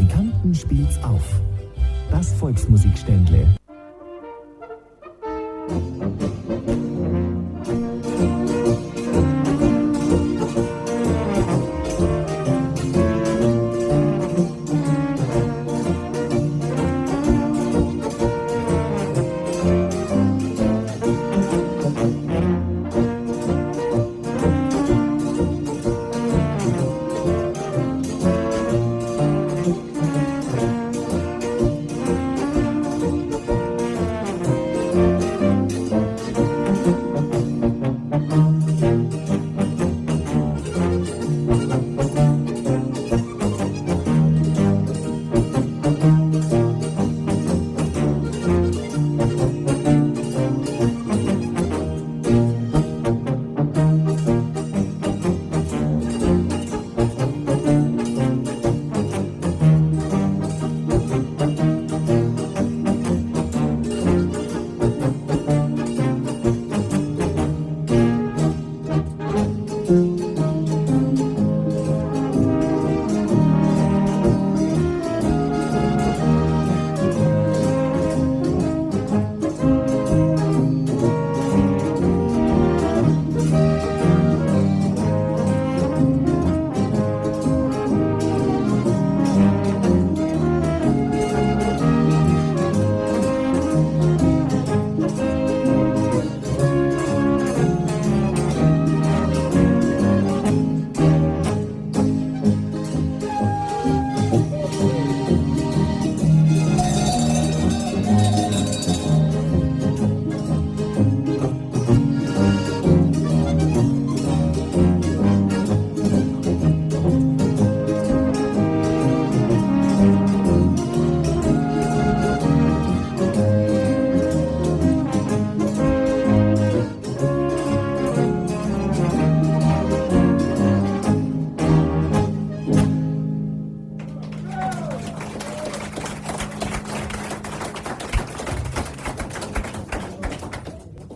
Musikanten spielt's auf. Das Volksmusikständle.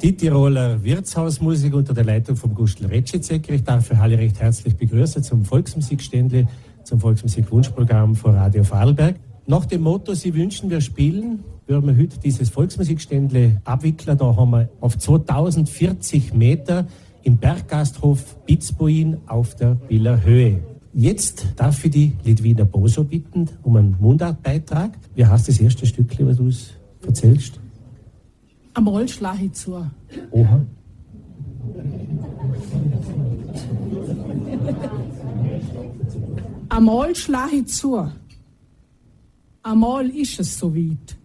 Die Tiroler Wirtshausmusik unter der Leitung von Gustl Retschitzecker. Ich darf euch alle recht herzlich begrüßen zum Volksmusikständle, zum Volksmusikwunschprogramm von Radio Vorarlberg. Nach dem Motto, Sie wünschen, wir spielen, würden wir heute dieses Volksmusikständle abwickeln. Da haben wir auf 2040 Meter im Berggasthof Pitzbuin auf der Biller Höhe. Jetzt darf ich die Lidwina Boso bitten um einen Mundartbeitrag. Wie heißt das erste Stückchen, was du uns erzählst? Einmal schlage ich zu. Oha. Einmal schlage ich zu. Einmal ist es so weit.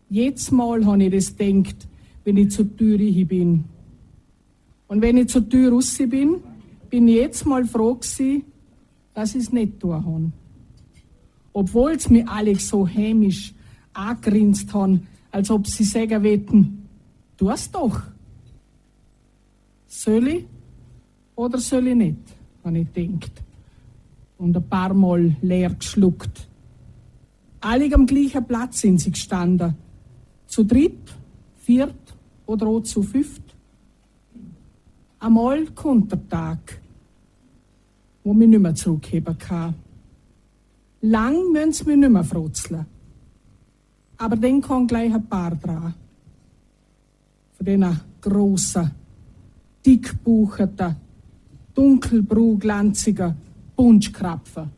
Jedes Mal habe ich das gedacht, wenn ich zur Tür hin bin. Und wenn ich zur Tür raus bin, bin ich jedes Mal froh gewesen, dass ich es nicht tun habe. Obwohl es mir alle so hämisch angegrinst haben, als ob sie sagen wollten, tu es doch. Soll ich oder soll ich nicht, habe ich gedacht. Und ein paar Mal leer geschluckt. Alle am gleichen Platz sind sie gestanden. Zu dritt, viert oder auch zu fünft. Einmal kommt der Tag, wo mich nicht mehr zurückheben kann. Lang müssen sie mich nicht mehr frotzeln. Aber dann kommen gleich ein paar dran. Von diesen grossen, dickbucherten, dunkelbrau-glanzigen Punschkrapfen.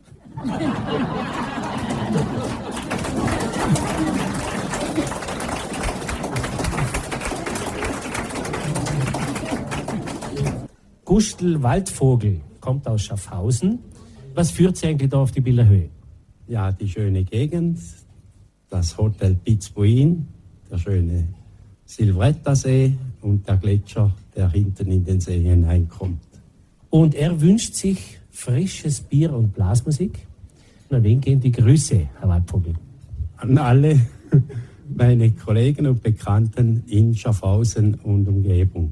Gustl Waldvogel kommt aus Schaffhausen. Was führt Sie eigentlich da auf die Biller Höhe? Ja, die schöne Gegend, das Hotel Pitzbuin, der schöne Silvrettasee und der Gletscher, der hinten in den See hineinkommt. Und er wünscht sich frisches Bier und Blasmusik. An wen gehen die Grüße, Herr Waldvogel? An alle meine Kollegen und Bekannten in Schaffhausen und Umgebung.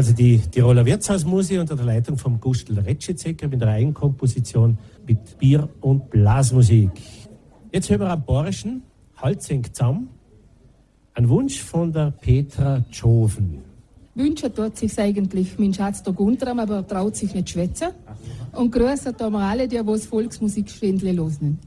also die Tiroler Wirtshausmusik unter der Leitung vom Gustl Retschitzecker mit einer Eigenkomposition mit Bier- und Blasmusik. Jetzt hören wir am Borischen, Haltzeng zusammen, ein Wunsch von der Petra Tschoven. Wünschen tut sich eigentlich mein Schatz der Guntram, aber er traut sich nicht schwätzen. Und grüßen tun wir alle, die das Volksmusikständle hören.